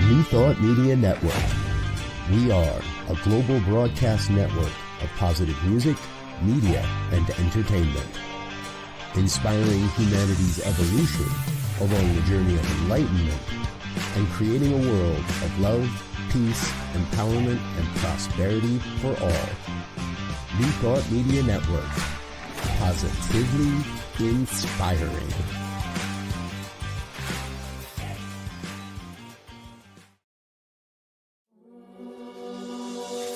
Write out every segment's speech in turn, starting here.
New Thought Media Network. We are a global broadcast network of positive music, media, and entertainment, inspiring humanity's evolution along the journey of enlightenment and creating a world of love, peace, empowerment, and prosperity for all. New Thought Media Network. Positively inspiring.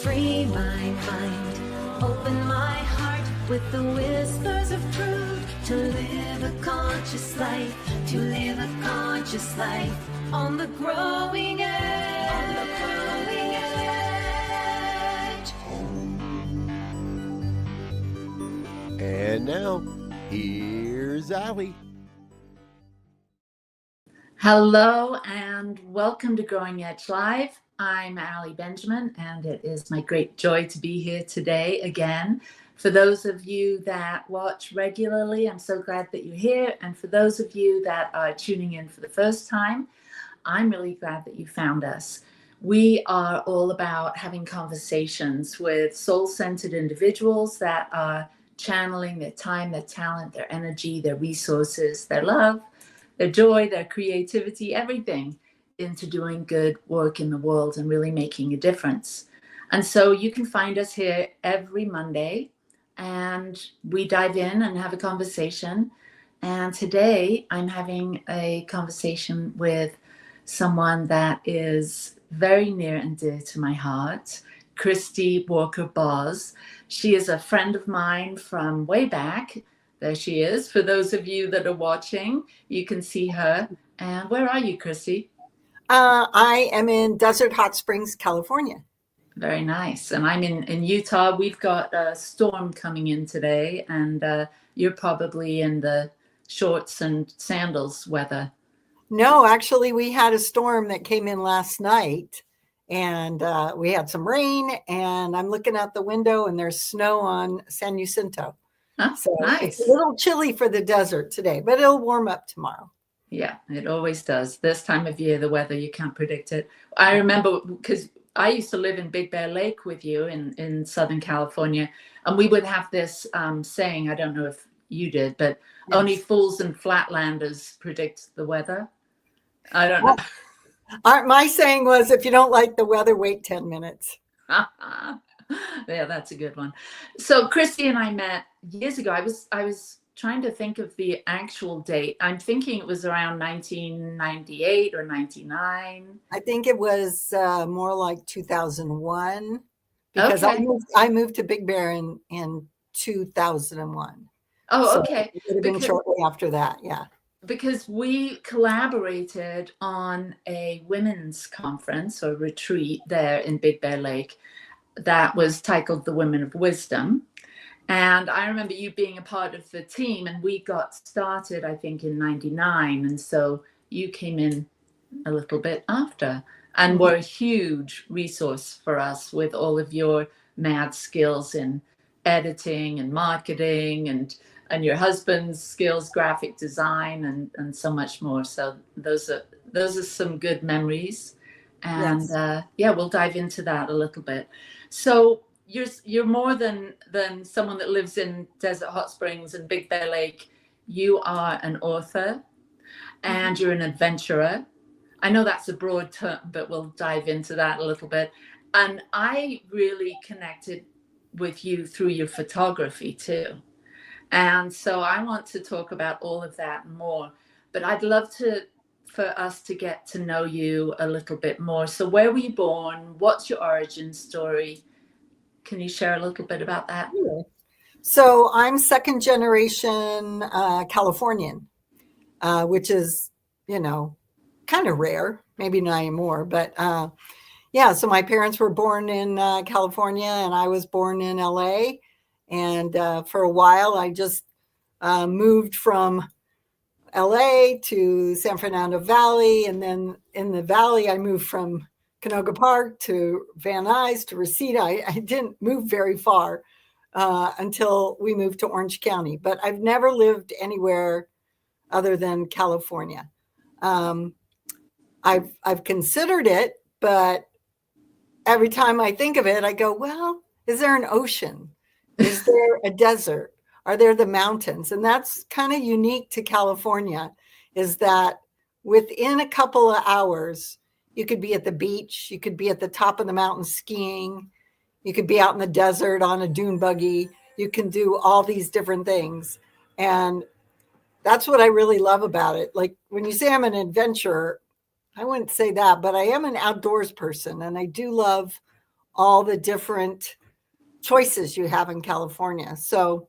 Free my mind, open my heart with the whispers of truth. To live a conscious life, to live a conscious life on the growing edge. On the growing edge. And now, here's Allie. Hello and welcome to Growing Edge Live. I'm Allie Benjamin, and it is my great joy to be here today again. For those of you that watch regularly, I'm so glad that you're here. And for those of you that are tuning in for the first time, I'm really glad that you found us. We are all about having conversations with soul-centered individuals that are channeling their time, their talent, their energy, their resources, their love, their joy, their creativity, everything into doing good work in the world and really making a difference. And so you can find us here every Monday and we dive in and have a conversation. And today I'm having a conversation with someone that is very near and dear to my heart, Christie Walker Bos. She is a friend of mine from way back. There she is. For those of you that are watching, you can see her. And where are you, Christie? I am in Desert Hot Springs, California. Very nice. And I'm in Utah. We've got a storm coming in today, and you're probably in the shorts and sandals weather. No, actually, we had a storm that came in last night, and we had some rain, and I'm looking out the window, and there's snow on San Jacinto. Huh, so nice. It's a little chilly for the desert today, but it'll warm up tomorrow. Yeah, it always does. This time of year, the weather, you can't predict it. I remember because I used to live in Big Bear Lake with you in Southern California, and we would have this saying, I don't know if you did, but yes. Only fools and flatlanders predict the weather. I don't know. My saying was, if you don't like the weather, wait 10 minutes. Yeah, that's a good one. So Christie and I met years ago. I was trying to think of the actual date. I'm thinking it was around 1998 or 99. I think it was more like 2001 because okay. I moved to Big Bear in 2001. Oh, so okay. It would have been shortly after that, yeah. Because we collaborated on a women's conference or retreat there in Big Bear Lake that was titled The Women of Wisdom. And I remember you being a part of the team, and we got started, I think, in 99. And so you came in a little bit after and were a huge resource for us with all of your mad skills in editing and marketing and your husband's skills, graphic design, and so much more. So those are some good memories. And yes. We'll dive into that a little bit. So you're more than someone that lives in Desert Hot Springs and Big Bear Lake. You are an author and you're an adventurer. I know that's a broad term, but we'll dive into that a little bit. And I really connected with you through your photography too. And so I want to talk about all of that and more, but I'd love for us to get to know you a little bit more. So where were you born? What's your origin story? Can you share a little bit about that? So I'm second generation Californian, which is, kind of rare, maybe not anymore. But so my parents were born in California and I was born in LA. And for a while, I just moved from LA to San Fernando Valley. And then in the Valley, I moved from Canoga Park to Van Nuys to Reseda. I didn't move very far until we moved to Orange County, but I've never lived anywhere other than California. I've considered it, but every time I think of it, I go, well, is there an ocean? Is there a desert? Are there the mountains? And that's kind of unique to California, is that within a couple of hours, you could be at the beach, you could be at the top of the mountain skiing, you could be out in the desert on a dune buggy, you can do all these different things. And that's what I really love about it. Like when you say I'm an adventurer, I wouldn't say that, but I am an outdoors person, and I do love all the different choices you have in California. So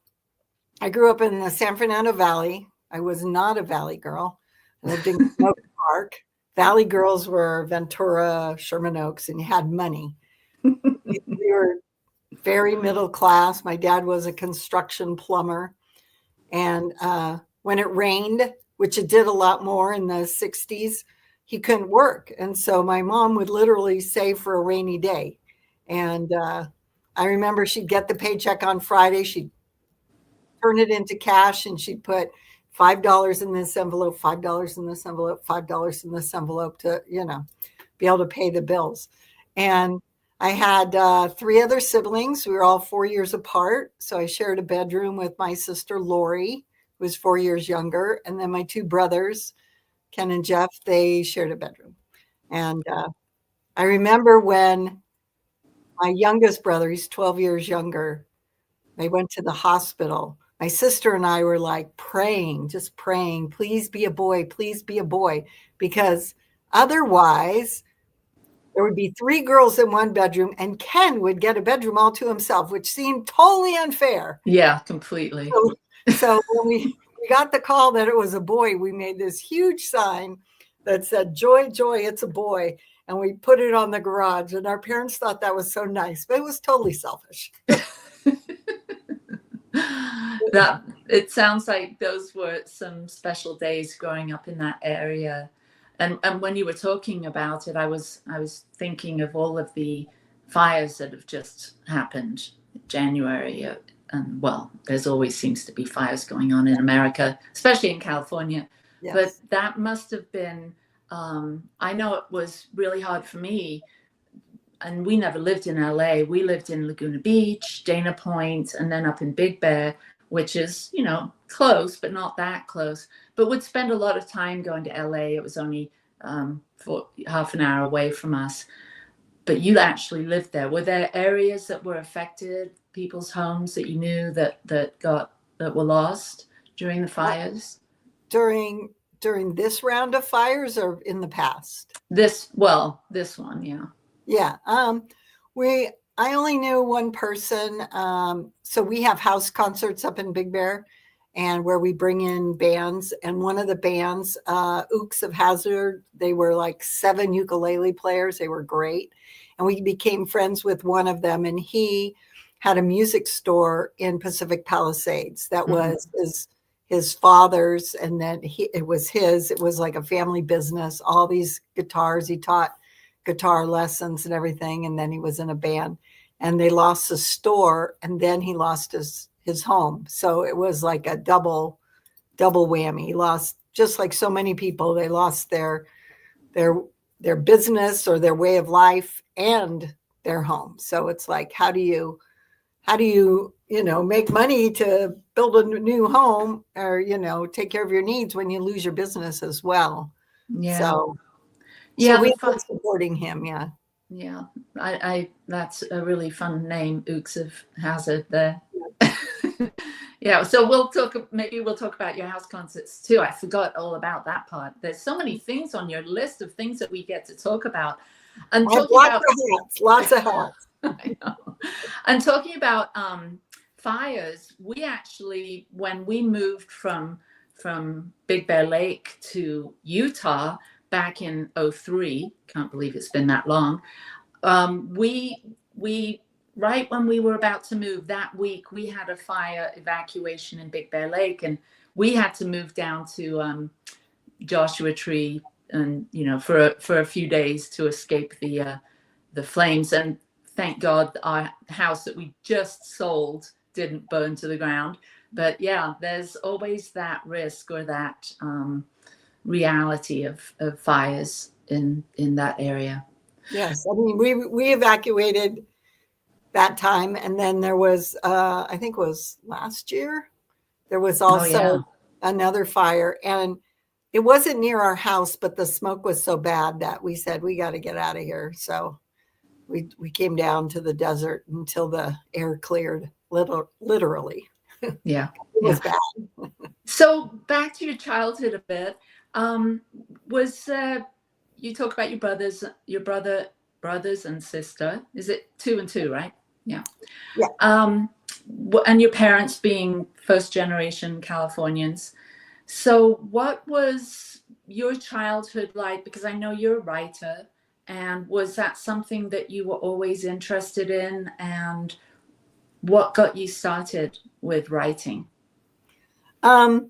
I grew up in the San Fernando Valley. I was not a Valley girl. I lived in Oak Park. Valley girls were Ventura, Sherman Oaks, and you had money. We were very middle class. My dad was a construction plumber. And when it rained, which it did a lot more in the 60s, he couldn't work. And so my mom would literally save for a rainy day. And I remember she'd get the paycheck on Friday. She'd turn it into cash, and she'd put $5 in this envelope, $5 in this envelope, $5 in this envelope to, be able to pay the bills. And I had 3 other siblings. We were all 4 years apart. So I shared a bedroom with my sister, Lori, who was 4 years younger. And then my 2 brothers, Ken and Jeff, they shared a bedroom. And I remember when my youngest brother, he's 12 years younger, they went to the hospital. My sister and I were like praying, just praying, please be a boy, please be a boy. Because otherwise, there would be 3 girls in one bedroom, and Ken would get a bedroom all to himself, which seemed totally unfair. Yeah, completely. So when we got the call that it was a boy, we made this huge sign that said, joy, joy, it's a boy. And we put it on the garage, and our parents thought that was so nice, but it was totally selfish. That it sounds like those were some special days growing up in that area. And when you were talking about it, I was thinking of all of the fires that have just happened in January. And well, there's always seems to be fires going on in America, especially in California. Yes. But that must have been, I know it was really hard for me. And we never lived in LA. We lived in Laguna Beach, Dana Point, and then up in Big Bear, which is, close, but not that close. But would spend a lot of time going to LA. It was only for half an hour away from us. But you actually lived there. Were there areas that were affected, people's homes that you knew that were lost during the fires? During this round of fires, or in the past? This one, yeah. Yeah. I only knew one person. So we have house concerts up in Big Bear, and where we bring in bands. And one of the bands, Ukes of Hazzard, they were like 7 ukulele players. They were great. And we became friends with one of them. And he had a music store in Pacific Palisades that was his father's. And then it was like a family business, all these guitars. He taught guitar lessons and everything, and then he was in a band, and they lost the store, and then he lost his home. So it was like a double whammy. He lost, just like so many people, they lost their business or their way of life and their home. So it's like, how do you make money to build a new home, or take care of your needs when you lose your business as well? Yeah. So yeah, we've been supporting him. Yeah. Yeah. I that's a really fun name, Ukes of Hazzard there. Yeah. So we'll talk about your house concerts too. I forgot all about that part. There's so many things on your list of things that we get to talk about. And lots of hats. I know. And talking about fires, we actually, when we moved from Big Bear Lake to Utah back in 2003, can't believe it's been that long. We right when we were about to move that week, we had a fire evacuation in Big Bear Lake, and we had to move down to Joshua Tree, and for a few days to escape the flames. And thank God our house that we just sold didn't burn to the ground. But yeah, there's always that risk or that reality of fires in that area. Yes, I mean we evacuated that time, and then there was I think it was last year. There was also another fire, and it wasn't near our house, but the smoke was so bad that we said we got to get out of here. So we came down to the desert until the air cleared, literally. Yeah, It was bad. So back to your childhood a bit. Was you talk about your brothers and sister? Is it 2 and 2, right? Yeah. Yeah. And your parents being first generation Californians. So what was your childhood like? Because I know you're a writer, and was that something that you were always interested in? And what got you started with writing? Well,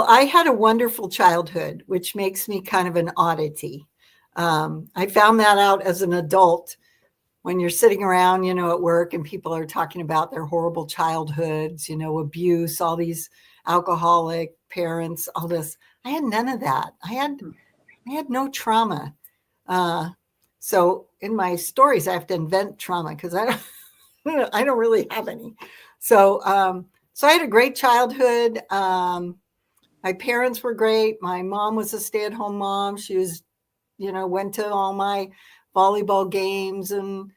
I had a wonderful childhood, which makes me kind of an oddity. I found that out as an adult when you're sitting around, at work and people are talking about their horrible childhoods, abuse, all these alcoholic parents, all this. I had none of that. I had no trauma. So in my stories, I have to invent trauma because I don't really have any. So I had a great childhood. My parents were great. My mom was a stay-at-home mom. She was, went to all my volleyball games and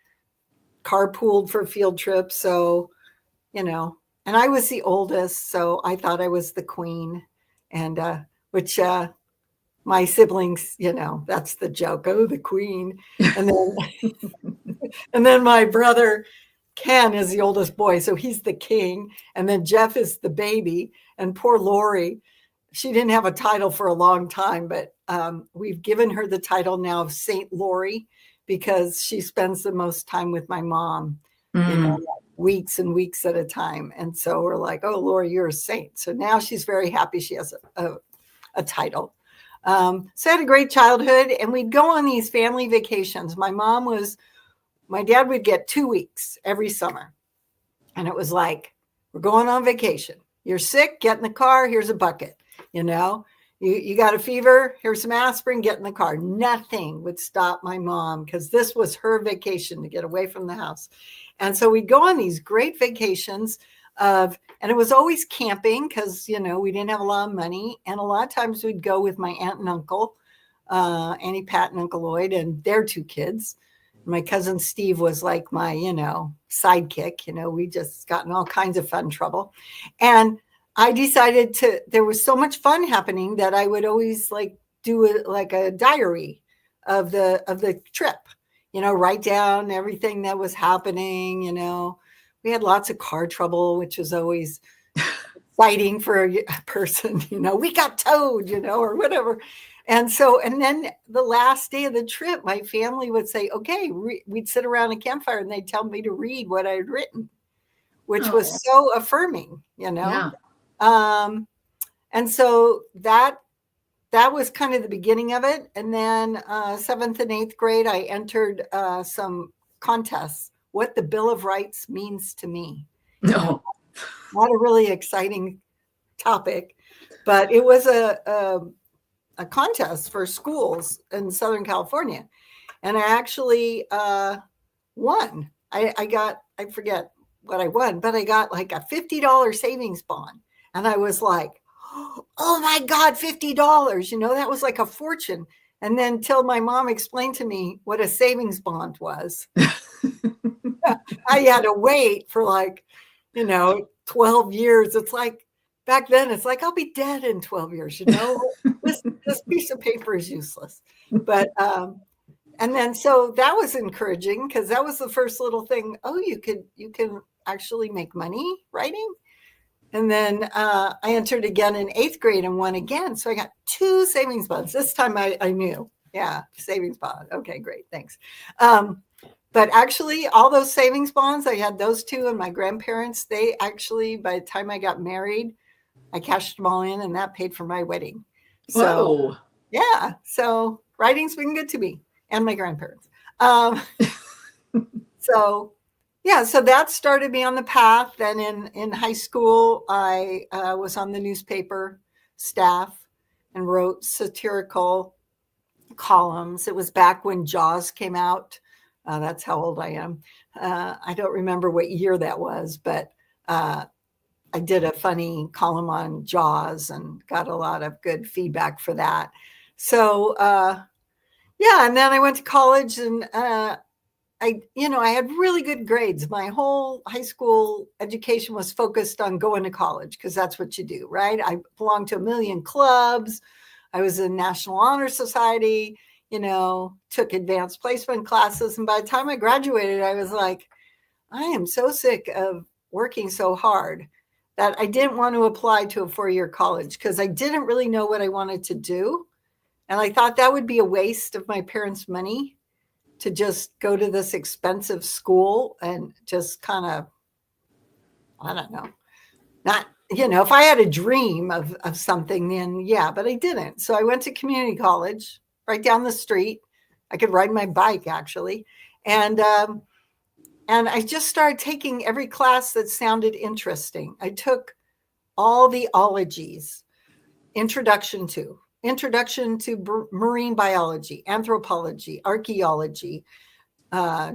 carpooled for field trips. So, and I was the oldest, so I thought I was the queen, and which my siblings, that's the joke. Oh, the queen. And then, and then my brother Ken is the oldest boy, so he's the king. And then Jeff is the baby. And poor Lori, she didn't have a title for a long time, but we've given her the title now of Saint Lori because she spends the most time with my mom, weeks and weeks at a time. And so we're like, oh, Lori, you're a saint. So now she's very happy she has a title. So I had a great childhood, and we'd go on these family vacations. My dad would get 2 weeks every summer. And it was like, we're going on vacation. You're sick, get in the car, here's a bucket. You got a fever, here's some aspirin, get in the car. Nothing would stop my mom because this was her vacation to get away from the house. And so we'd go on these great vacations and it was always camping because, we didn't have a lot of money. And a lot of times we'd go with my aunt and uncle, Auntie Pat and Uncle Lloyd, and their 2 kids. My cousin Steve was like my, sidekick. We just got in all kinds of fun trouble. And I decided there was so much fun happening that I would always do a diary of the trip, write down everything that was happening. We had lots of car trouble, which was always exciting for a person, we got towed, or whatever. And then the last day of the trip, my family would say, okay, we'd sit around a campfire and they'd tell me to read what I had written, which was so affirming, Yeah. And so that was kind of the beginning of it. And then 7th and 8th grade, I entered some contests, what the Bill of Rights means to me. No. Not a really exciting topic, but it was a contest for schools in Southern California. And I actually won. I forget what I won, but I got like a $50 savings bond. And I was like, oh my God, $50, that was like a fortune. And then till my mom explained to me what a savings bond was, I had to wait for 12 years. It's like, back then, it's like, I'll be dead in 12 years, this piece of paper is useless. But, and then, so that was encouraging because that was the first little thing. Oh, you can actually make money writing. And then I entered again in 8th grade and won again. So I got 2 savings bonds. This time I knew. Yeah, savings bond. Okay, great. Thanks. But actually, all those savings bonds, I had those 2, and my grandparents, they actually, by the time I got married, I cashed them all in, and that paid for my wedding. So, Whoa. Yeah. So writing's been good to me and my grandparents. So that started me on the path. Then in high school, I was on the newspaper staff and wrote satirical columns. It was back when Jaws came out. That's how old I am. I don't remember what year that was, but I did a funny column on Jaws and got a lot of good feedback for that. So, yeah, and then I went to college, and I had really good grades. My whole high school education was focused on going to college because that's what you do, right? I belonged to a million clubs. I was in National Honor Society, took advanced placement classes. And by the time I graduated, I was like, I am so sick of working so hard that I didn't want to apply to a 4-year college because I didn't really know what I wanted to do. And I thought that would be a waste of my parents' money to just go to this expensive school and just kind of, I don't know, not, if I had a dream of something, then yeah, but I didn't. So I went to community college right down the street. I could ride my bike, actually. And I just started taking every class that sounded interesting. I took all the ologies, introduction to marine biology, anthropology, archaeology,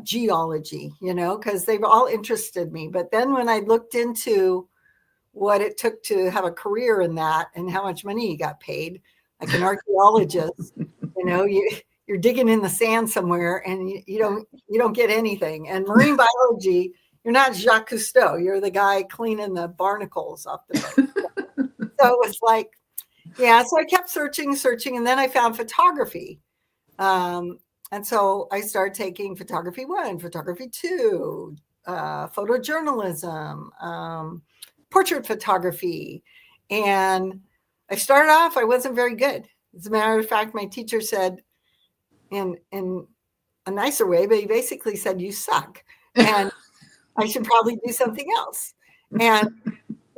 geology, because they've all interested me. But then when I looked into what it took to have a career in that and how much money you got paid, like an archaeologist, you're digging in the sand somewhere and you don't get anything. And marine biology, you're not Jacques Cousteau. You're the guy cleaning the barnacles off the boat. So it was like, yeah, so I kept searching, and then I found photography. And so I started taking photography 1, photography 2, photojournalism, portrait photography. And I started off, I wasn't very good. As a matter of fact, my teacher said in a nicer way, but he basically said, you suck. And I should probably do something else. And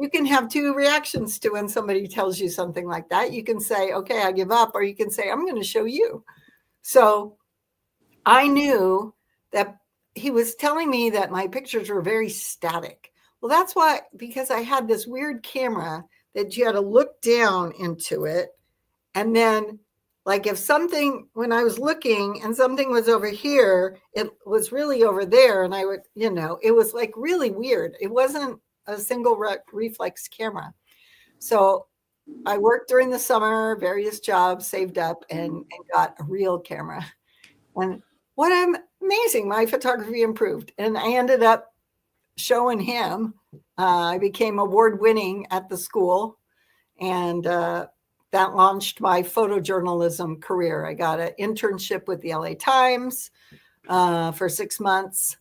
you can have 2 reactions to when somebody tells you something like that. You can say, okay, I give up, or you can say, I'm going to show you. So I knew that he was telling me that my pictures were very static. Well, that's why, because I had this weird camera that you had to look down into it. And then, like, if something, when I was looking and something was over here, it was really over there. And I would, it was like really weird. It wasn't a single reflex camera. So I worked during the summer, various jobs, saved up, and got a real camera. And what amazing, my photography improved. And I ended up showing him. I became award-winning at the school, and that launched my photojournalism career. I got an internship with the LA Times for 6 months,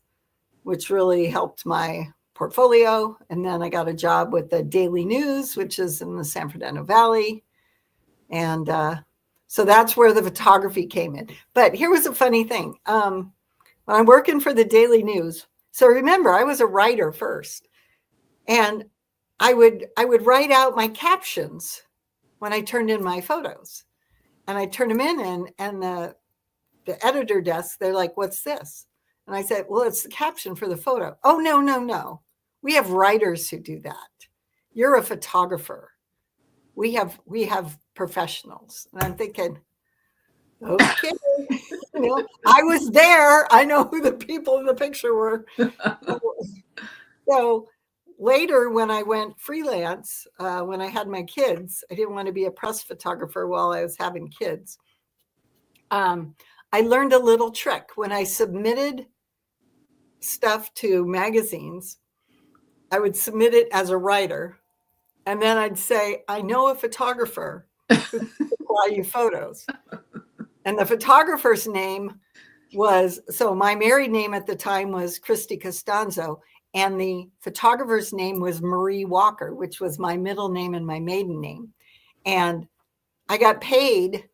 which really helped my portfolio. And then I got a job with the Daily News, which is in the San Fernando Valley. And so that's where the photography came in. But here was a funny thing. When I'm working for the Daily News, so remember, I was a writer first. And I would write out my captions when I turned in my photos. And I turned them in, and the editor desk, they're like, what's this? And I said, well, it's the caption for the photo. Oh, no. We have writers who do that. You're a photographer. We have professionals. And I'm thinking, okay, I was there. I know who the people in the picture were. So later, when I went freelance, when I had my kids, I didn't want to be a press photographer while I was having kids. I learned a little trick. When I submitted stuff to magazines, I would submit it as a writer. And then I'd say, I know a photographer who can supply you photos. And the photographer's name was, so my married name at the time was Christie Costanzo. And the photographer's name was Marie Walker, which was my middle name and my maiden name. And I got paid.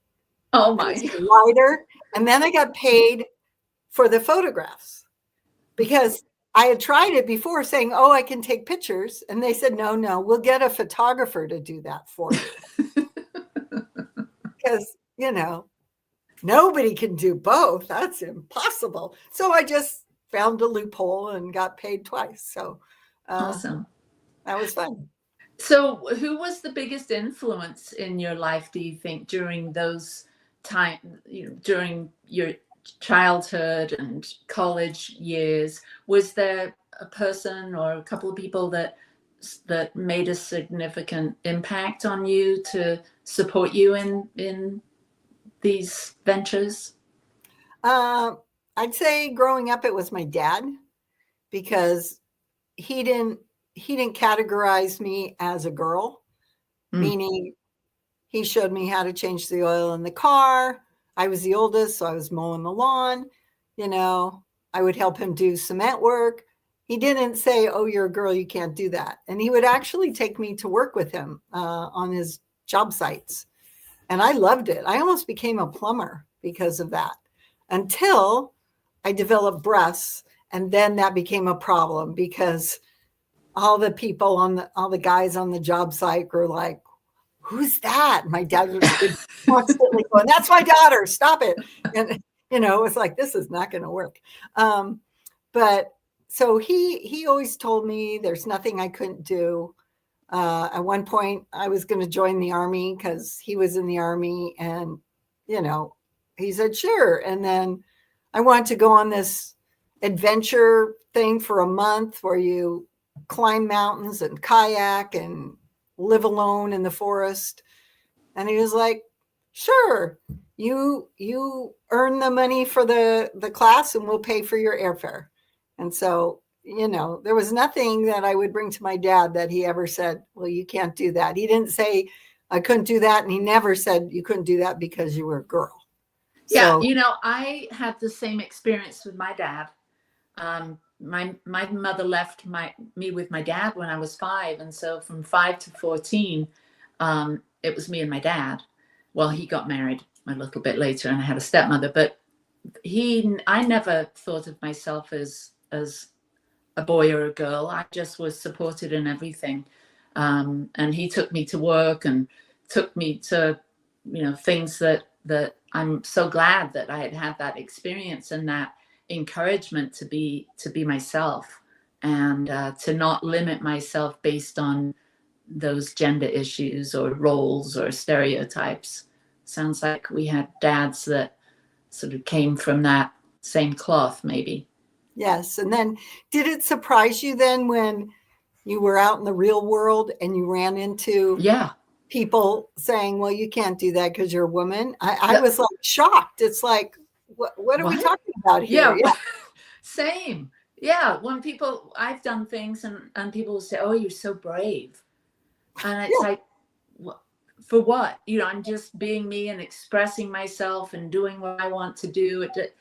Oh my. As a writer. And then I got paid for the photographs because I had tried it before saying, oh, I can take pictures. And they said, no, we'll get a photographer to do that for you. Because, nobody can do both. That's impossible. So I just found a loophole and got paid twice. So awesome. That was fun. So who was the biggest influence in your life, do you think, during those time, during your childhood and college years, was there a person or a couple of people that made a significant impact on you to support you in these ventures? I'd say growing up, it was my dad, because he didn't categorize me as a girl, meaning he showed me how to change the oil in the car. I was the oldest, so I was mowing the lawn. I would help him do cement work. He didn't say, "Oh, you're a girl, you can't do that." And he would actually take me to work with him on his job sites. And I loved it. I almost became a plumber because of that, until I developed breasts. And then that became a problem, because all the guys on the job site were like, "Who's that?" My dad was constantly going, "That's my daughter, stop it." And, it was like, this is not going to work. But so he always told me there's nothing I couldn't do. At one point, I was going to join the Army because he was in the Army, and, he said, "Sure." And then I wanted to go on this adventure thing for a month where you climb mountains and kayak and live alone in the forest. And he was like, "Sure, you earn the money for the class and we'll pay for your airfare." And so, there was nothing that I would bring to my dad that he ever said, "Well, you can't do that." He didn't say I couldn't do that. And he never said you couldn't do that because you were a girl. Yeah. So, I had the same experience with my dad. My mother left me with my dad when I was 5. And so from 5 to 14, it was me and my dad. Well, he got married a little bit later and I had a stepmother, but I never thought of myself as a boy or a girl. I just was supported in everything. And he took me to work and took me to, things that I'm so glad that I had that experience and that encouragement to be myself, and to not limit myself based on those gender issues or roles or stereotypes. Sounds like we had dads that sort of came from that same cloth, maybe. Yes. And then did it surprise you then when you were out in the real world and you ran into people saying, "Well, you can't do that because you're a woman"? I was like shocked. It's like, what are we talking about here? Yeah. Same. Yeah. When I've done things and people will say, "Oh, you're so brave." And it's like, for what? I'm just being me and expressing myself and doing what I want to do. It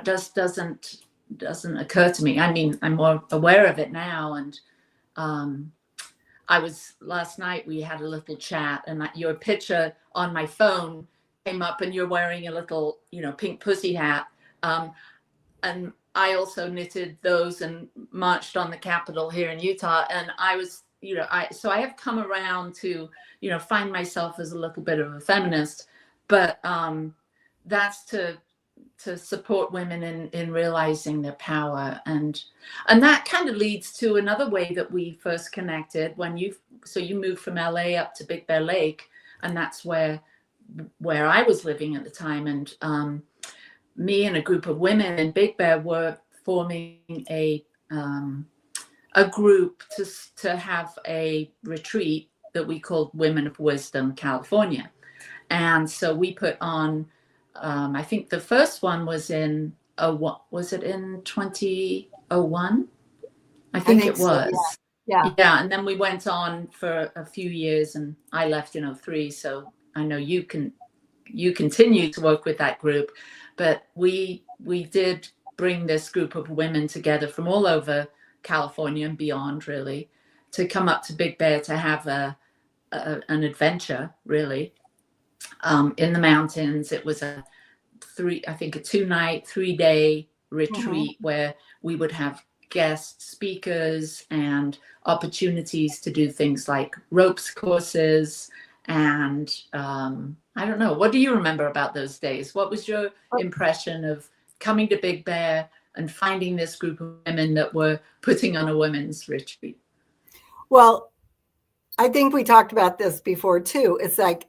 just doesn't occur to me. I mean, I'm more aware of it now. And last night we had a little chat, and your picture on my phone came up, and you're wearing a little, pink pussy hat. And I also knitted those and marched on the Capitol here in Utah. And I was, so I have come around to, find myself as a little bit of a feminist, but that's to support women in realizing their power. And that kind of leads to another way that we first connected when you moved from LA up to Big Bear Lake, and that's where I was living at the time. And me and a group of women in Big Bear were forming a group to have a retreat that we called Women of Wisdom California. And so we put on, I think the first one was in 2001? I think it was. So, yeah. And then we went on for a few years, and I left in 2003. So I know you continue to work with that group, but we did bring this group of women together from all over California and beyond, really, to come up to Big Bear to have an adventure, really, in the mountains. It was a 2-night, 3-day retreat where we would have guest speakers and opportunities to do things like ropes courses. And I don't know, what do you remember about those days? What was your impression of coming to Big Bear and finding this group of women that were putting on a women's retreat? Well, I think we talked about this before too. It's like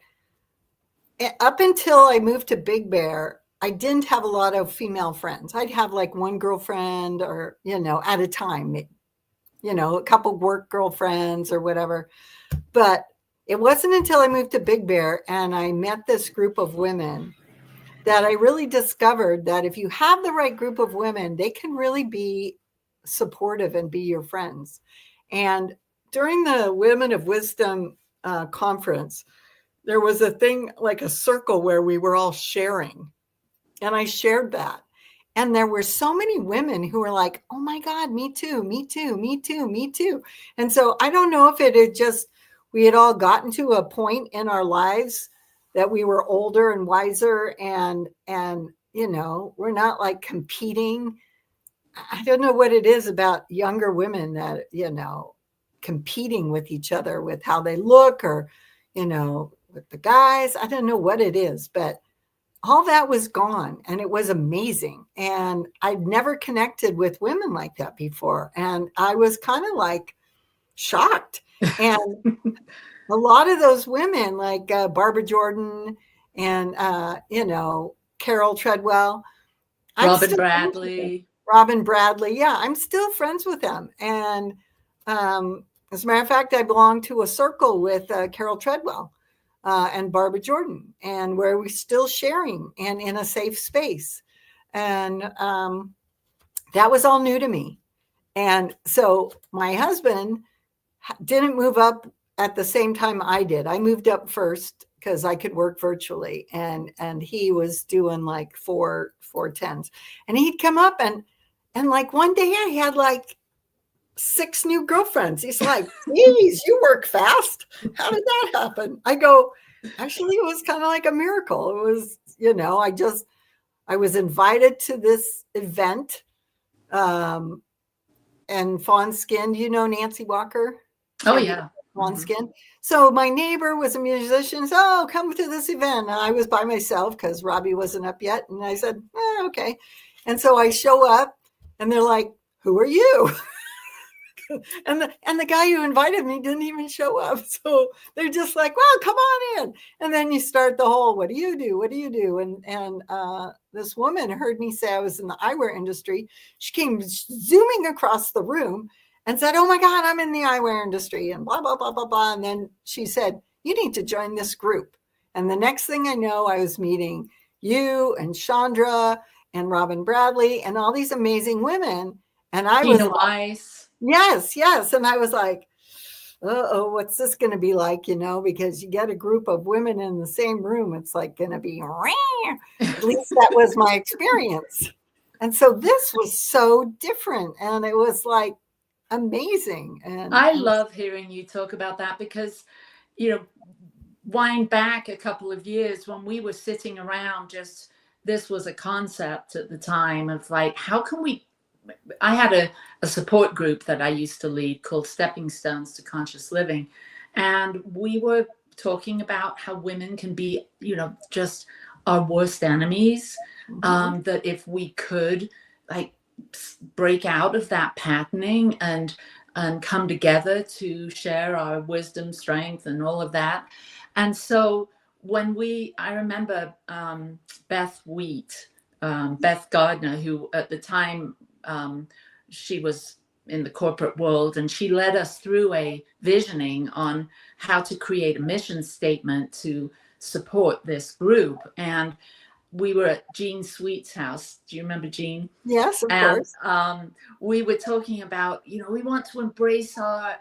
up until I moved to Big Bear, I didn't have a lot of female friends. I'd have like one girlfriend or, at a time, a couple work girlfriends or whatever. But it wasn't until I moved to Big Bear and I met this group of women that I really discovered that if you have the right group of women, they can really be supportive and be your friends. And during the Women of Wisdom conference, there was a thing like a circle where we were all sharing. And I shared that. And there were so many women who were like, oh my God, me too, me too, me too, me too. And so I don't know if it had just, we had all gotten to a point in our lives that we were older and wiser and we're not like competing. I don't know what it is about younger women that, competing with each other with how they look or, with the guys. I don't know what it is, but all that was gone and it was amazing. And I'd never connected with women like that before. And I was kind of like shocked. And a lot of those women like Barbara Jordan and, Carol Treadwell. Robin Bradley. Yeah, I'm still friends with them. And as a matter of fact, I belong to a circle with Carol Treadwell and Barbara Jordan, and where we're still sharing and in a safe space. And that was all new to me. And so my husband didn't move up at the same time I did. I moved up first because I could work virtually, and he was doing like 410s, and he'd come up and like one day I had like 6 new girlfriends. He's like, geez, you work fast. How did that happen? I go, actually, it was kind of like a miracle. It was, I was invited to this event and Fawn Skin. Do you know Nancy Walker? Oh, yeah. Fawn Skin. So my neighbor was a musician. So, oh, come to this event. And I was by myself because Robbie wasn't up yet. And I said, okay. And so I show up and they're like, who are you? And the guy who invited me didn't even show up. So they're just like, well, come on in. And then you start the whole, what do you do? What do you do? And this woman heard me say I was in the eyewear industry. She came zooming across the room and said, oh my God, I'm in the eyewear industry and blah, blah, blah, blah, blah. And then she said, you need to join this group. And the next thing I know, I was meeting you and Chandra and Robin Bradley and all these amazing women. And I was like, yes. And I was like, uh-oh, what's this going to be like, because you get a group of women in the same room. It's like going to be, at least that was my experience. And so this was so different. And it was like amazing. And I love hearing you talk about that because, wind back a couple of years when we were sitting around, just this was a concept at the time of like, how can we, I had a support group that I used to lead called Stepping Stones to Conscious Living. And we were talking about how women can be, just our worst enemies. Mm-hmm. That if we could like break out of that patterning and come together to share our wisdom, strength, and all of that. And so when I remember Beth Wheat, Beth Gardner, who at the time, she was in the corporate world, and she led us through a visioning on how to create a mission statement to support this group. And we were at Jean Sweet's house. Do you remember Jean? Yes, of course. We were talking about, we want to embrace our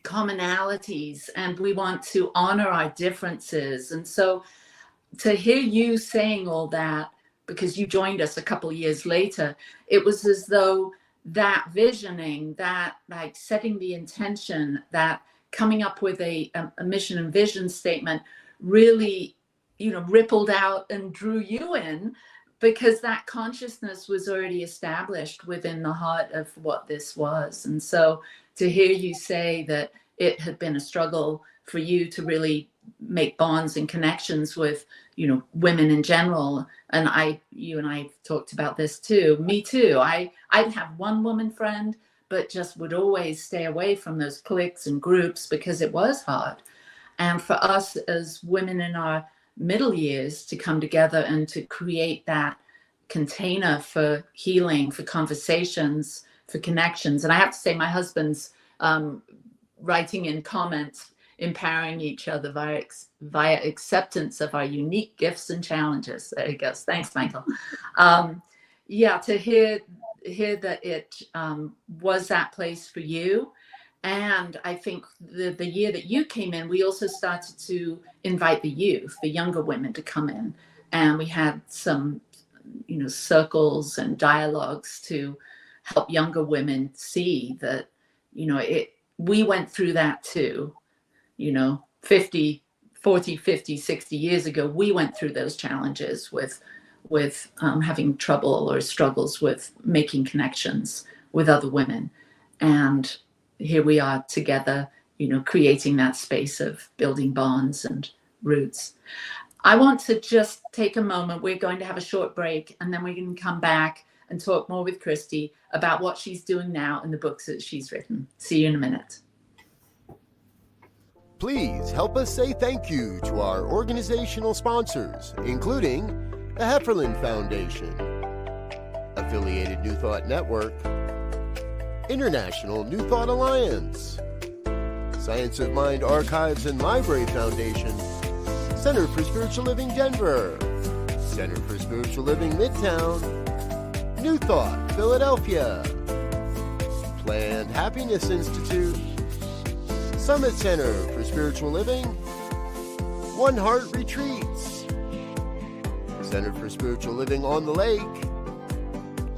commonalities, and we want to honor our differences. And so to hear you saying all that, because you joined us a couple of years later, it was as though that visioning, that like setting the intention, that coming up with a mission and vision statement really, rippled out and drew you in, because that consciousness was already established within the heart of what this was. And so to hear you say that it had been a struggle for you to really make bonds and connections with, women in general. And you and I talked about this too. Me too. I'd have one woman friend, but just would always stay away from those cliques and groups because it was hard. And for us as women in our middle years to come together and to create that container for healing, for conversations, for connections. And I have to say, my husband's writing in comments, empowering each other via acceptance of our unique gifts and challenges. There he goes. Thanks, Michael. Yeah, to hear that it was that place for you. And I think the year that you came in, we also started to invite the youth, the younger women, to come in. And we had some, circles and dialogues to help younger women see that, we went through that too, 50, 40, 50, 60 years ago. We went through those challenges with having trouble or struggles with making connections with other women. And here we are together, creating that space of building bonds and roots. I want to just take a moment. We're going to have a short break, and then we can come back and talk more with Christie about what she's doing now and the books that she's written. See you in a minute. Please help us say thank you to our organizational sponsors, including the Hefferland Foundation, Affiliated New Thought Network, International New Thought Alliance, Science of Mind Archives and Library Foundation, Center for Spiritual Living Denver, Center for Spiritual Living Midtown, New Thought Philadelphia, Planned Happiness Institute, Summit Center for Spiritual Living, One Heart Retreats, Center for Spiritual Living on the Lake,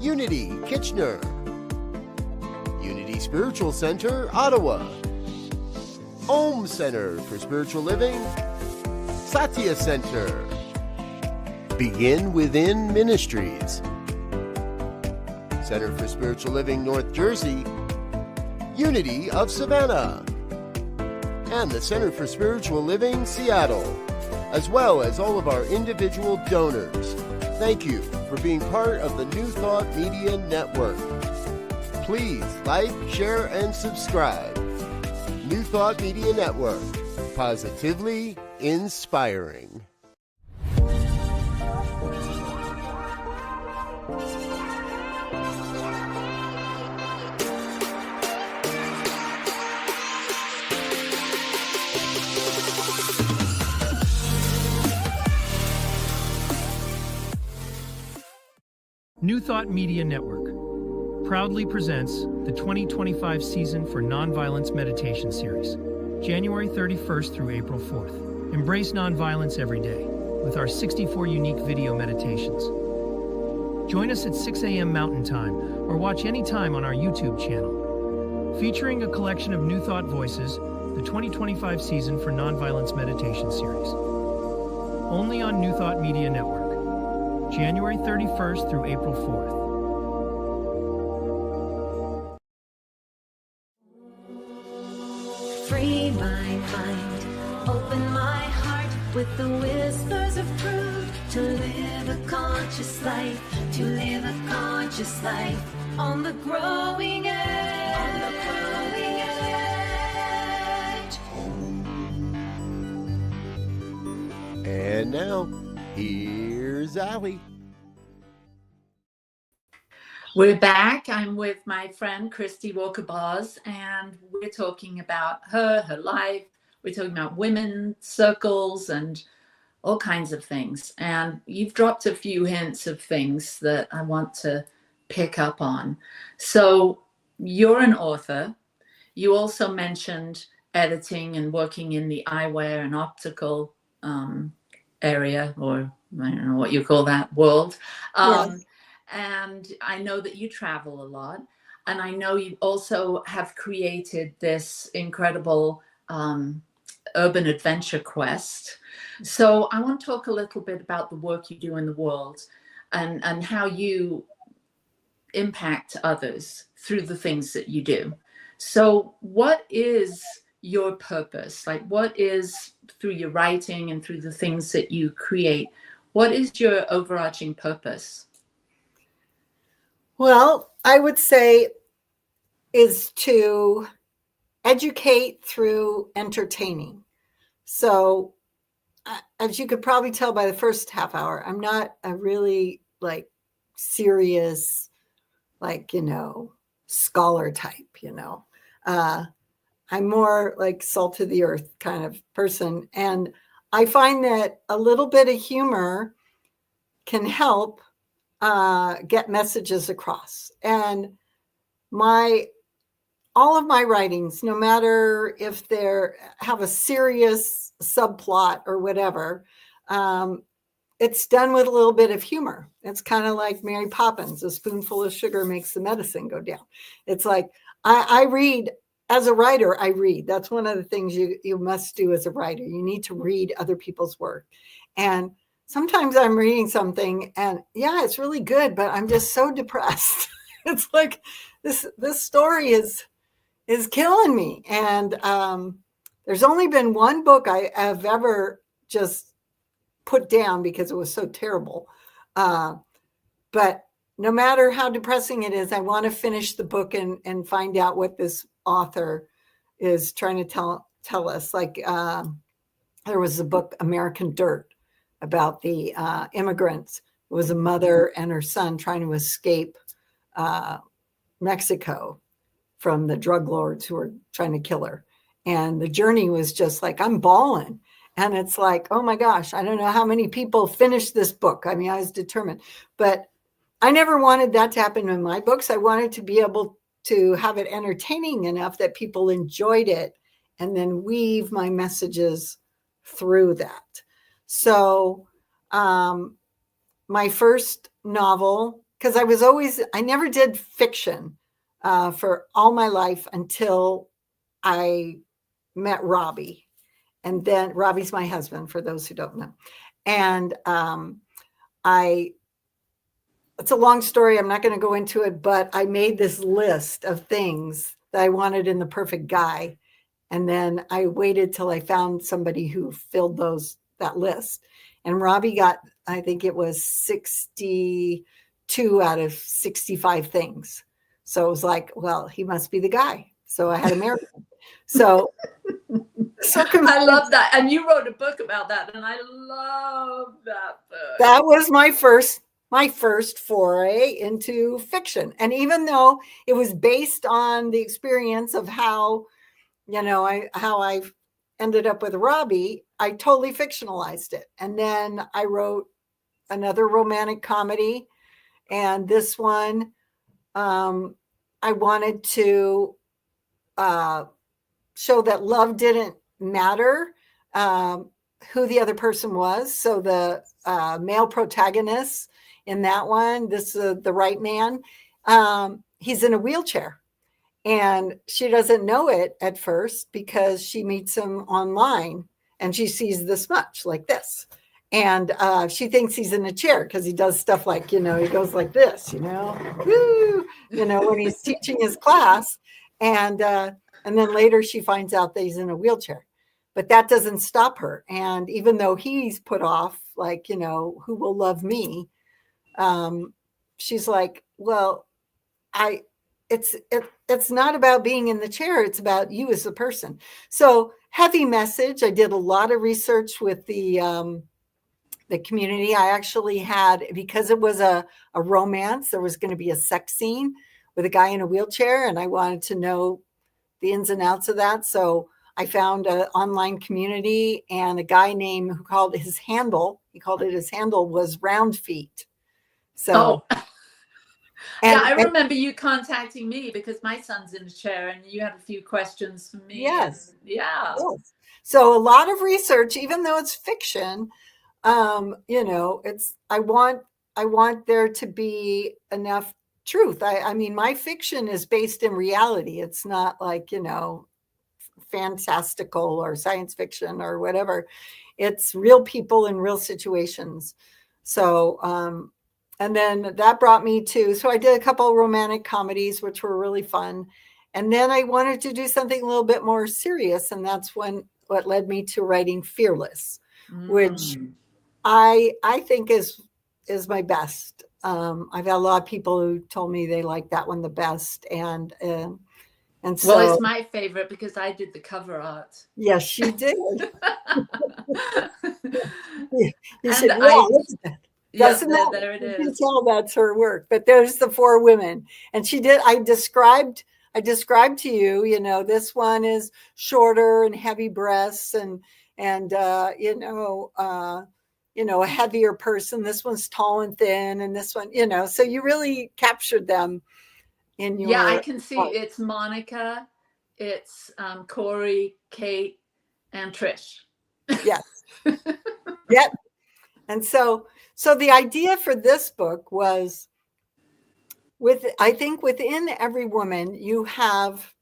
Unity Kitchener, Unity Spiritual Center, Ottawa, Om Center for Spiritual Living, Satya Center, Begin Within Ministries, Center for Spiritual Living North Jersey, Unity of Savannah, and the Center for Spiritual Living Seattle, as well as all of our individual donors. Thank you for being part of the New Thought Media Network. Please like, share, and subscribe. New Thought Media Network, positively inspiring. New Thought Media Network proudly presents the 2025 season for Nonviolence Meditation Series, January 31st through April 4th. Embrace nonviolence every day with our 64 unique video meditations. Join us at 6 a.m. Mountain Time or watch anytime on our YouTube channel. Featuring a collection of New Thought voices, the 2025 season for Nonviolence Meditation Series. Only on New Thought Media Network, January 31st through April 4th. Free my mind, open my heart with the whispers of truth. To live a conscious life, to live a conscious life on the growing edge. On the growing edge. And now, here's Allie. We're back. I'm with my friend Christie Walker Bos, and we're talking about her life. We're talking about women circles and all kinds of things. And you've dropped a few hints of things that I want to pick up on. So you're an author. You also mentioned editing and working in the eyewear and optical area, or I don't know what you call that, world. Yes. And I know that you travel a lot. And I know you also have created this incredible urban adventure quest. So I want to talk a little bit about the work you do in the world and how you impact others through the things that you do. So what is your purpose? Like, what is, through your writing and through the things that you create, what is your overarching purpose? Well, I would say is to educate through entertaining. So as you could probably tell by the first half hour, I'm not a really like serious, like, scholar type, I'm more like salt of the earth kind of person. And I find that a little bit of humor can help get messages across. And all of my writings, no matter if they have a serious subplot or whatever, it's done with a little bit of humor. It's kind of like Mary Poppins, a spoonful of sugar makes the medicine go down. It's like, I read, as a writer, I read. That's one of the things you must do as a writer. You need to read other people's work. And sometimes I'm reading something and yeah, it's really good, but I'm just so depressed. It's like this story is killing me. And there's only been one book I have ever just put down because it was so terrible. But no matter how depressing it is, I want to finish the book and find out what this author is trying to tell us. Like there was a book, American Dirt, about the immigrants. It was a mother and her son trying to escape Mexico from the drug lords who were trying to kill her. And the journey was just like, I'm bawling. And it's like, oh my gosh, I don't know how many people finished this book. I mean, I was determined, but I never wanted that to happen in my books. I wanted to be able to have it entertaining enough that people enjoyed it and then weave my messages through that. So my first novel, because I never did fiction for all my life until I met Robbie. And then Robbie's my husband, for those who don't know. And it's a long story. I'm not going to go into it, but I made this list of things that I wanted in the perfect guy. And then I waited till I found somebody who filled that list. And Robbie got, I think it was 62 out of 65 things. So it was like, well, he must be the guy. So I had to marry him. So I love that. And you wrote a book about that. And I love that book. That was my first foray into fiction. And even though it was based on the experience of how I ended up with Robbie, I totally fictionalized it. And then I wrote another romantic comedy. And this one, I wanted to show that love didn't matter who the other person was. So the male protagonist in that one, the right man, he's in a wheelchair. And she doesn't know it at first because she meets him online and she sees this much like this. And she thinks he's in a chair because he does stuff like, he goes like this, woo, when he's teaching his class. And then later she finds out that he's in a wheelchair. But that doesn't stop her. And even though he's put off, like, who will love me? She's like, well, it's not about being in the chair. It's about you as a person. So heavy message. I did a lot of research with the community. I actually had, because it was a romance, there was going to be a sex scene with a guy in a wheelchair. And I wanted to know the ins and outs of that. So I found an online community and a guy named who called his handle was Round Feet. So, I remember you contacting me because my son's in a chair and you had a few questions for me. Yes. Yeah. Yes. So a lot of research, even though it's fiction, it's, I want there to be enough truth. I mean, my fiction is based in reality. It's not like, fantastical or science fiction or whatever. It's real people in real situations. So, and then that brought me so I did a couple of romantic comedies, which were really fun. And then I wanted to do something a little bit more serious. And that's what led me to writing Fearless, which I think is my best. I've had a lot of people who told me they like that one the best. And And Well, so, it's my favorite because I did the cover art. yes, you did. You And said, wow, look at that. yeah, Doesn't that, there it you can is. tell that's her work. But there's the 4 women. And she did, I described to you, you know, this one is shorter and heavy breasts and a heavier person. This one's tall and thin, and this one, you know, so you really captured them in your Yeah, I can see art. it's Monica, it's Corey, Kate, and Trish. Yes. Yep. And so the idea for this book was, I think within every woman, you have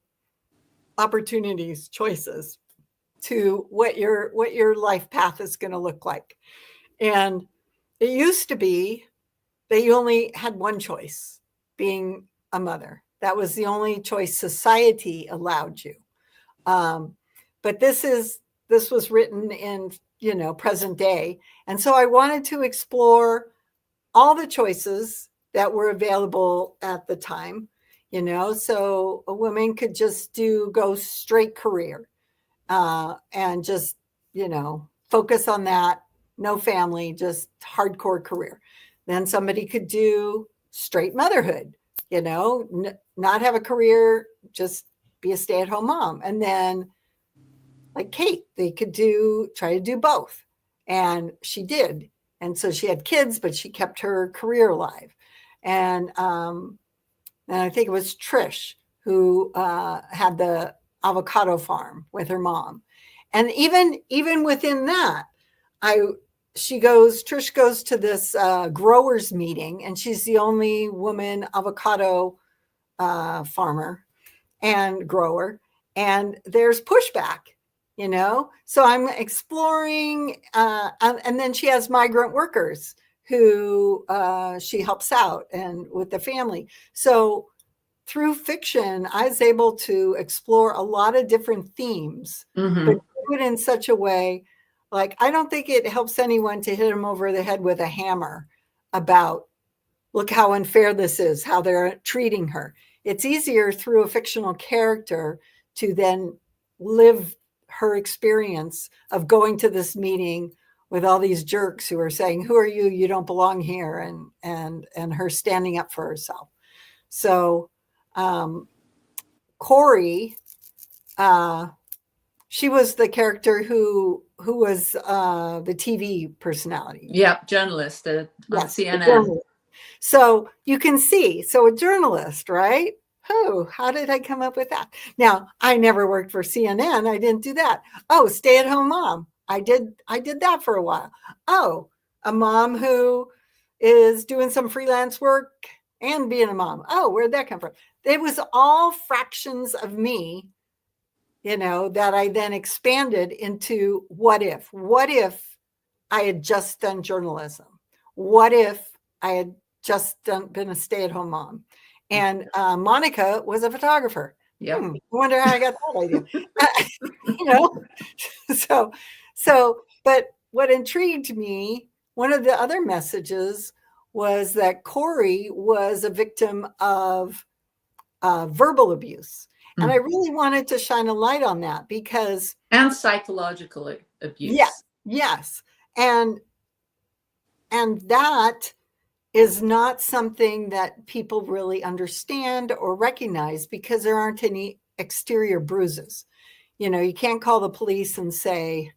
opportunities, choices to what your life path is going to look like. And it used to be that you only had one choice, being a mother. That was the only choice society allowed you. But this was written in, you know, present day. And so I wanted to explore all the choices that were available at the time, you know, so a woman could just go straight career and just, you know, focus on that, no family, just hardcore career. Then somebody could do straight motherhood, you know, not have a career, just be a stay-at-home mom. And then like Kate, they could try to do both. And she did. And so she had kids, but she kept her career alive. And I think it was Trish who had the avocado farm with her mom. And even within that, Trish goes to this growers meeting, and she's the only woman avocado farmer and grower. And there's pushback, you know? So I'm exploring, and then she has migrant workers who she helps out and with the family. So through fiction, I was able to explore a lot of different themes, Mm-hmm. but do it in such a way, like, I don't think it helps anyone to hit them over the head with a hammer about, look how unfair this is, how they're treating her. It's easier through a fictional character to then live her experience of going to this meeting with all these jerks who are saying, who are you? You don't belong here. And her standing up for herself. So Corey, she was the character who was the TV personality. Yeah, journalist on CNN. Journalist. So you can see, so a journalist, right? Oh, how did I come up with that? Now, I never worked for CNN. I didn't do that. Oh, stay-at-home mom. I did that for a while. Oh, a mom who is doing some freelance work and being a mom. Oh, where'd that come from? It was all fractions of me, you know, that I then expanded into what if I had just done journalism? What if I had just been a stay-at-home mom? And Monica was a photographer. Yeah. I wonder how I got that idea. You know, so, but what intrigued me, one of the other messages was that Corey was a victim of verbal abuse. Mm-hmm. And I really wanted to shine a light on that because... And psychological abuse. Yes. And that is not something that people really understand or recognize because there aren't any exterior bruises. You know, you can't call the police and say,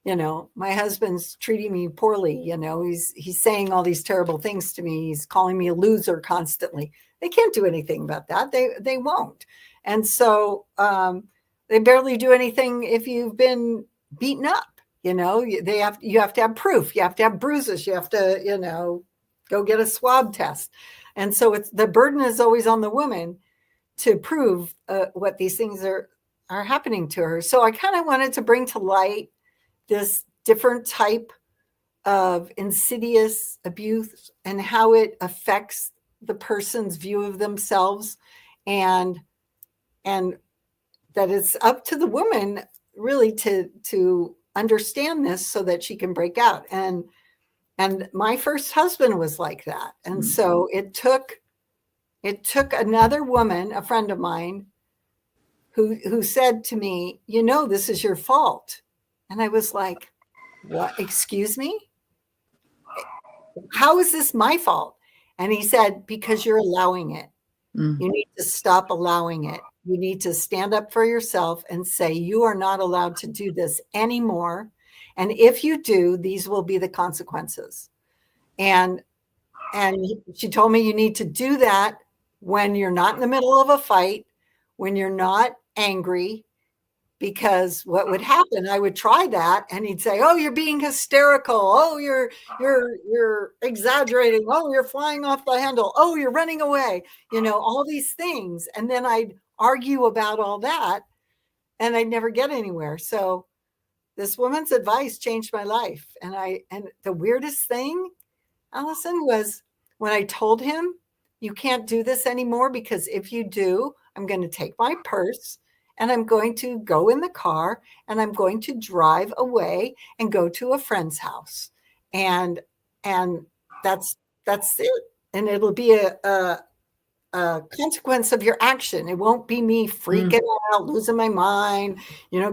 you know, my husband's treating me poorly. You know, he's saying all these terrible things to me. He's calling me a loser constantly. They can't do anything about that. They won't. And so they barely do anything if you've been beaten up. You know, you have to have proof. You have to have bruises. You have to, you know, go get a swab test. And so the burden is always on the woman to prove what these things are happening to her. So I kind of wanted to bring to light this different type of insidious abuse and how it affects the person's view of themselves, and that it's up to the woman really to understand this so that she can break out. And my first husband was like that. And so it took another woman, a friend of mine, who said to me, this is your fault. And I was like, what? Excuse me? How is this my fault? And he said, because you're allowing it. You need to stop allowing it. You need to stand up for yourself and say, you are not allowed to do this anymore. And if you do, these will be the consequences. And she told me you need to do that when you're not in the middle of a fight, when you're not angry, because what would happen, I would try that and he'd say, oh, you're being hysterical. Oh, you're exaggerating. Oh, you're flying off the handle. Oh, you're running away. All these things. And then I'd argue about all that and I'd never get anywhere. So this woman's advice changed my life. And the weirdest thing, Allison, was when I told him, you can't do this anymore, because if you do, I'm going to take my purse and I'm going to go in the car and I'm going to drive away and go to a friend's house. And that's it. And it'll be a consequence of your action. It won't be me freaking out, losing my mind,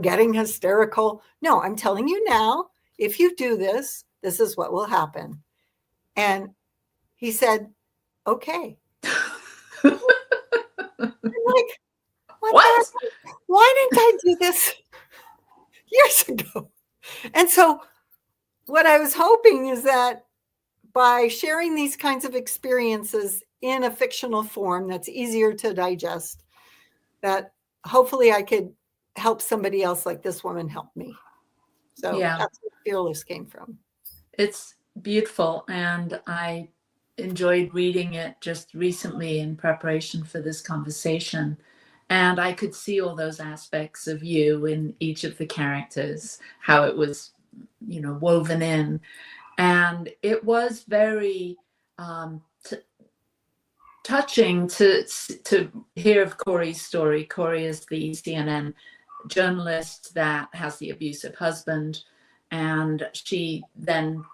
getting hysterical. No, I'm telling you now, if you do this, this is what will happen. And he said, okay. I'm like, what? Why didn't I do this years ago? And so what I was hoping is that by sharing these kinds of experiences in a fictional form that's easier to digest, that hopefully I could help somebody else like this woman helped me. So that's where Fearless came from. It's beautiful. And I enjoyed reading it just recently in preparation for this conversation. And I could see all those aspects of you in each of the characters, how it was, woven in. And it was very touching to hear of Corey's story. Corey is the CNN journalist that has the abusive husband, and she then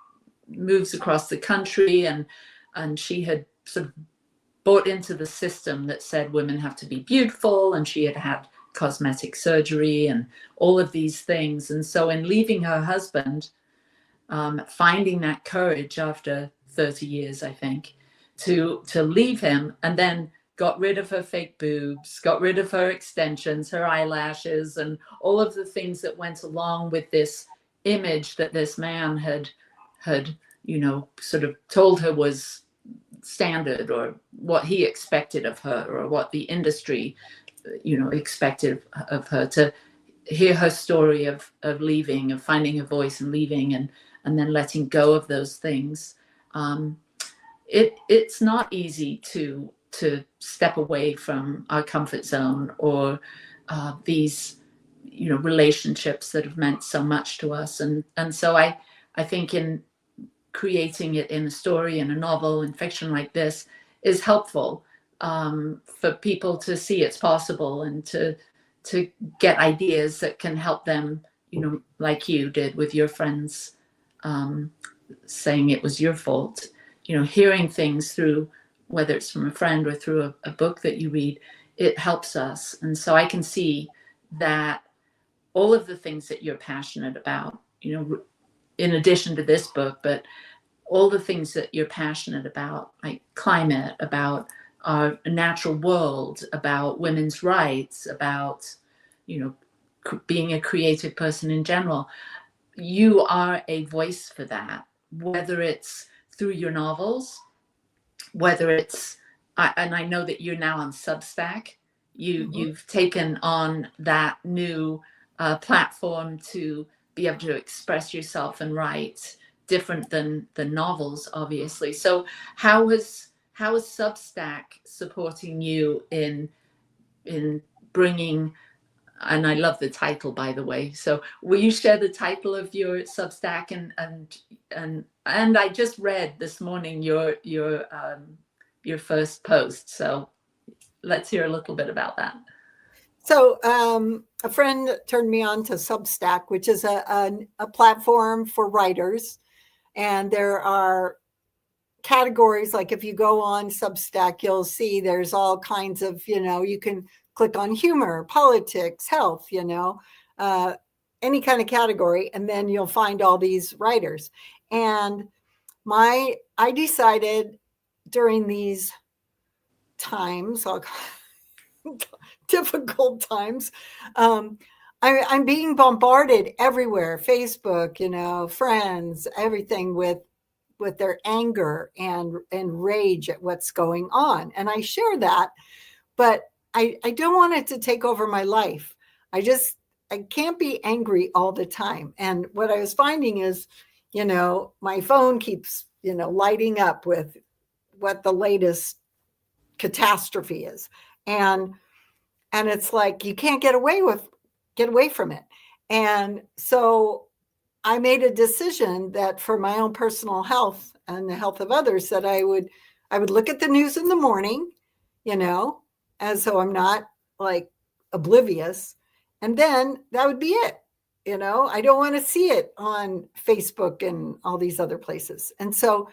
moves across the country, and she had sort of bought into the system that said women have to be beautiful, and she had cosmetic surgery and all of these things. And so in leaving her husband, finding that courage after 30 years, I think, to leave him, and then got rid of her fake boobs, got rid of her extensions, her eyelashes, and all of the things that went along with this image that this man had sort of told her was standard, or what he expected of her, or what the industry expected of her. To hear her story of leaving, of finding a voice and leaving, and then letting go of those things, it's not easy to step away from our comfort zone, or these relationships that have meant so much to us. And so I think in creating it in a story, in a novel, in fiction like this, is helpful for people to see it's possible, and to get ideas that can help them, like you did with your friends, saying it was your fault, hearing things through, whether it's from a friend or through a book that you read, it helps us. And so I can see that all of the things that you're passionate about, in addition to this book, but all the things that you're passionate about, like climate, about our natural world, about women's rights, about, being a creative person in general, you are a voice for that, whether it's through your novels, whether it's, and I know that you're now on Substack, you've taken on that new platform to be able to express yourself and write different than the novels, obviously. So how is Substack supporting you in bringing, and I love the title, by the way, so will you share the title of your Substack? And I just read this morning your first post, so let's hear a little bit about that. So a friend turned me on to Substack, which is a platform for writers. And there are categories, like if you go on Substack, you'll see there's all kinds of, you can click on humor, politics, health, any kind of category, and then you'll find all these writers. And I decided during these times, difficult times, I'm being bombarded everywhere, Facebook, friends, everything with their anger and rage at what's going on. And I share that, but I don't want it to take over my life. I can't be angry all the time. And what I was finding is, my phone keeps, lighting up with what the latest catastrophe is. And it's like, you can't get away from it. And so I made a decision that for my own personal health and the health of others, that I would look at the news in the morning, and so I'm not like oblivious. And then that would be it. I don't want to see it on Facebook and all these other places. And so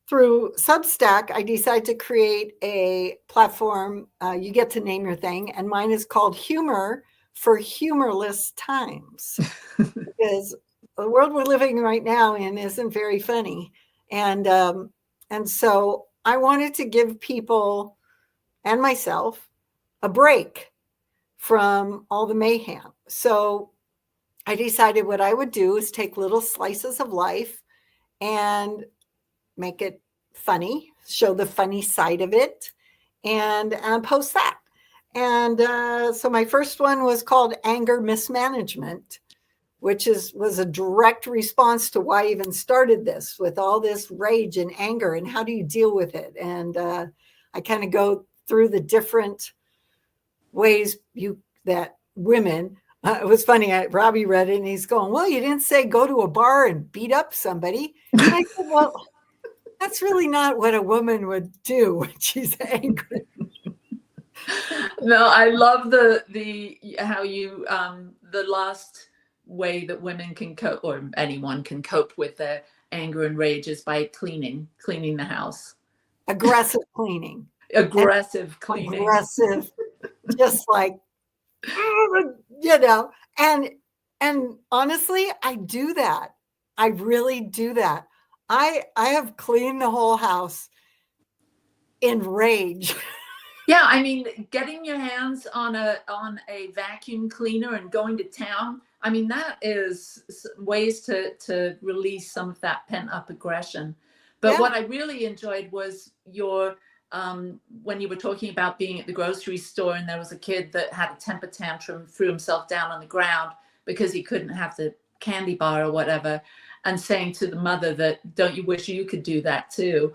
through Substack, I decided to create a platform. You get to name your thing. And mine is called Humor for Humorless Times, because the world we're living right now in isn't very funny. And so I wanted to give people and myself a break from all the mayhem. So I decided what I would do is take little slices of life and make it funny, show the funny side of it, and post that. And so my first one was called Anger Mismanagement, which was a direct response to why I even started this, with all this rage and anger, and how do you deal with it? And I kind of go through the different ways that women, it was funny, Robbie read it and he's going, well, you didn't say go to a bar and beat up somebody. And I said, well, that's really not what a woman would do when she's angry. No, I love how you the last way that women can cope, or anyone can cope with their anger and rage, is by cleaning the house. Aggressive cleaning. Aggressive cleaning. Aggressive, just like, and honestly, I do that. I really do that. I have cleaned the whole house in rage. Yeah, I mean, getting your hands on a vacuum cleaner and going to town, I mean, that is ways to release some of that pent-up aggression. But what I really enjoyed was your when you were talking about being at the grocery store and there was a kid that had a temper tantrum, threw himself down on the ground because he couldn't have the candy bar or whatever, and saying to the mother that, don't you wish you could do that too?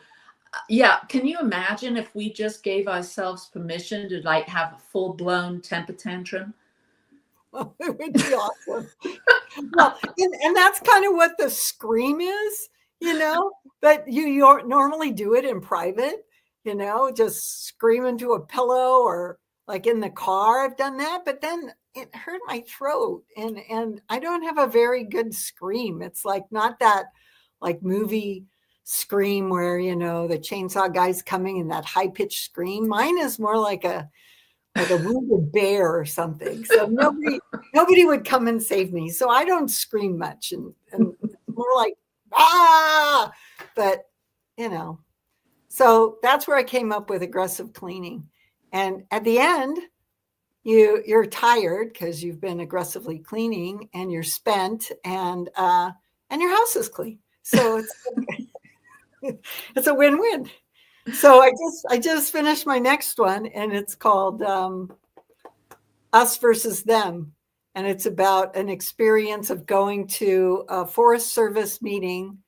Yeah. Can you imagine if we just gave ourselves permission to like have a full-blown temper tantrum? Oh, it would be awesome. Well, and that's kind of what the scream is, but you normally do it in private, just scream into a pillow, or like in the car. I've done that, but then it hurt my throat, and I don't have a very good scream. It's like not that like movie scream where the chainsaw guy's coming and that high-pitched scream. Mine is more like a wounded bear or something. So nobody would come and save me. So I don't scream much, and more like but so that's where I came up with aggressive cleaning. And at the end, you're tired because you've been aggressively cleaning, and you're spent, and your house is clean. So it's a win-win. So I just finished my next one, and it's called Us Versus Them. And it's about an experience of going to a Forest Service meeting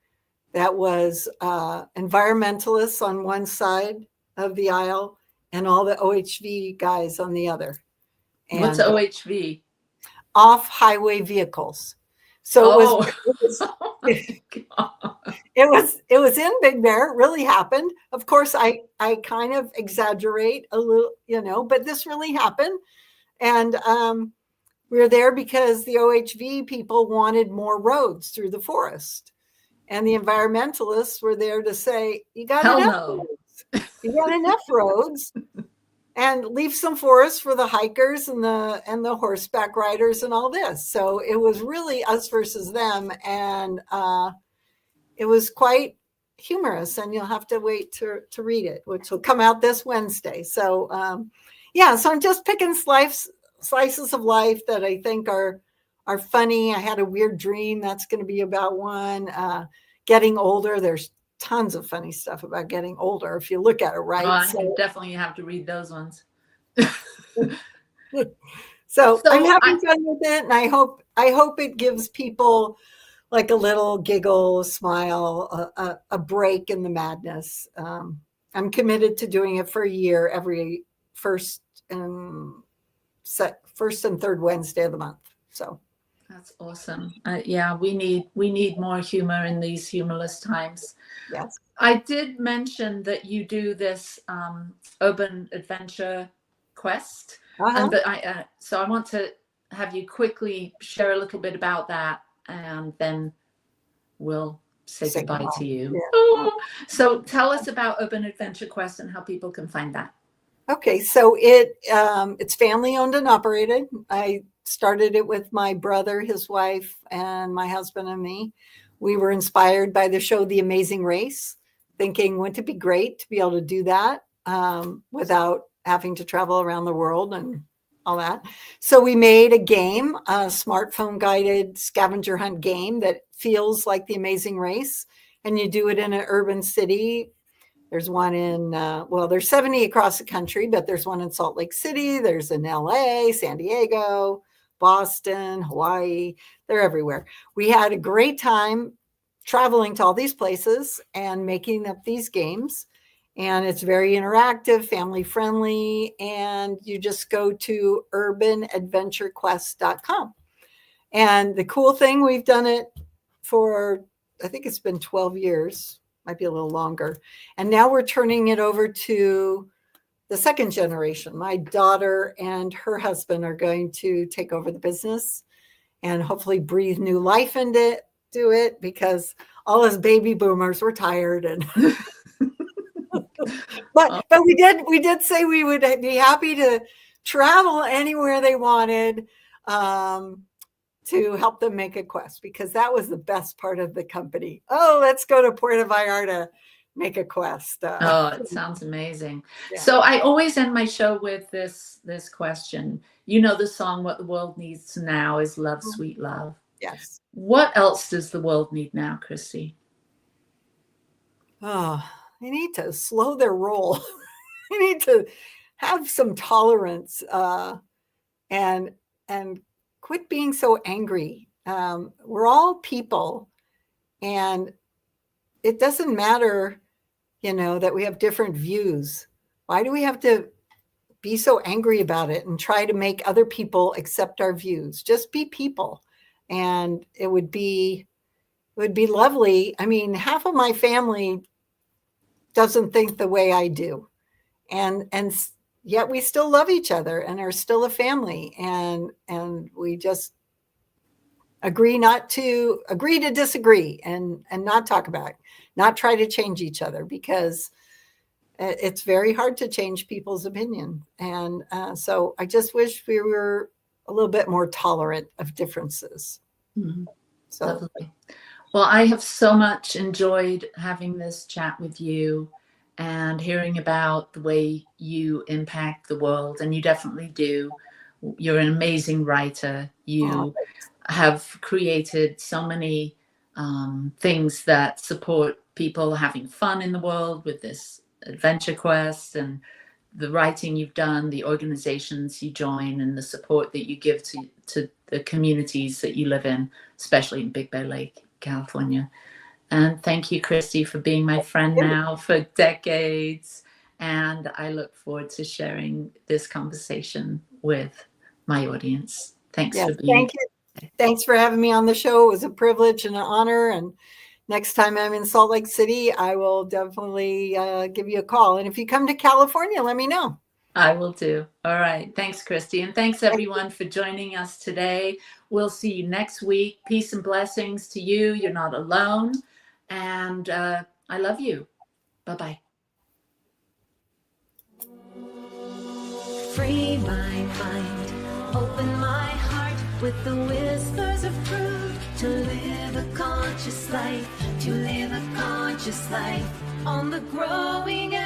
that was environmentalists on one side of the aisle and all the OHV guys on the other. And what's OHV? Off-highway vehicles. So it was in Big Bear. It really happened. Of course, I kind of exaggerate a little, but this really happened. And we were there because the OHV people wanted more roads through the forest. And the environmentalists were there to say, you got enough roads. You got enough roads. and leave some forests for the hikers and the horseback riders and all this. So it was really us versus them, and it was quite humorous. And you'll have to wait to read it, which will come out this Wednesday. So so I'm just picking slices of life that I think are funny. I had a weird dream that's going to be about one. Getting older. There's tons of funny stuff about getting older if you look at it right. I definitely have to read those ones. So I'm having fun with it, and I hope it gives people like a little giggle, a smile, a break in the madness. I'm committed to doing it for a year, every first and third Wednesday of the month. So that's awesome. We need more humor in these humorless times. Yes. I did mention that you do this urban adventure quest, and so I want to have you quickly share a little bit about that, and then we'll say goodbye to you. Yeah. Oh, so tell us about Urban Adventure Quest and how people can find that. Okay, so it's family owned and operated. I started it with my brother, his wife, and my husband and me. We were inspired by the show The Amazing Race, thinking, wouldn't it be great to be able to do that without having to travel around the world and all that. So we made a game, a smartphone guided scavenger hunt game that feels like The Amazing Race, and you do it in an urban city. There's one in, there's 70 across the country, but there's one in Salt Lake City. There's in LA, San Diego, Boston, Hawaii. They're everywhere. We had a great time traveling to all these places and making up these games. And it's very interactive, family friendly. And you just go to urbanadventurequest.com. And the cool thing, we've done it for, I think it's been 12 years. Might be a little longer. And now we're turning it over to the second generation. My daughter and her husband are going to take over the business and hopefully breathe new life into it, because all us baby boomers were tired. And but we did say we would be happy to travel anywhere they wanted to help them make a quest, because that was the best part of the company. Oh, let's go to Puerto Vallarta, make a quest. It sounds amazing. Yeah. So I always end my show with this question. You know the song, What the World Needs Now is Love, Sweet Love. Yes. What else does the world need now, Christie? Oh, they need to slow their roll. They need to have some tolerance and quit being so angry. We're all people, and it doesn't matter, that we have different views. Why do we have to be so angry about it and try to make other people accept our views? Just be people, and it would be lovely. I mean, half of my family doesn't think the way I do, and yet we still love each other and are still a family, and we just agree to disagree and not talk about it, not try to change each other, because it's very hard to change people's opinion. And so I just wish we were a little bit more tolerant of differences. Mm-hmm. So lovely. Well, I have so much enjoyed having this chat with you and hearing about the way you impact the world. And you definitely do. You're an amazing writer. You have created so many things that support people having fun in the world with this adventure quest, and the writing you've done, the organizations you join, and the support that you give to the communities that you live in, especially in Big Bear Lake, California. And thank you, Christie, for being my friend now for decades. And I look forward to sharing this conversation with my audience. Thanks for being here. Thank you. Thanks for having me on the show. It was a privilege and an honor. And next time I'm in Salt Lake City, I will definitely give you a call. And if you come to California, let me know. I will do. All right. Thanks, Christie. And thanks, everyone, for joining us today. We'll see you next week. Peace and blessings to you. You're not alone. And I love you. Bye-bye. free my mind, open my heart with the whispers of truth, to live a conscious life, to live a conscious life on the growing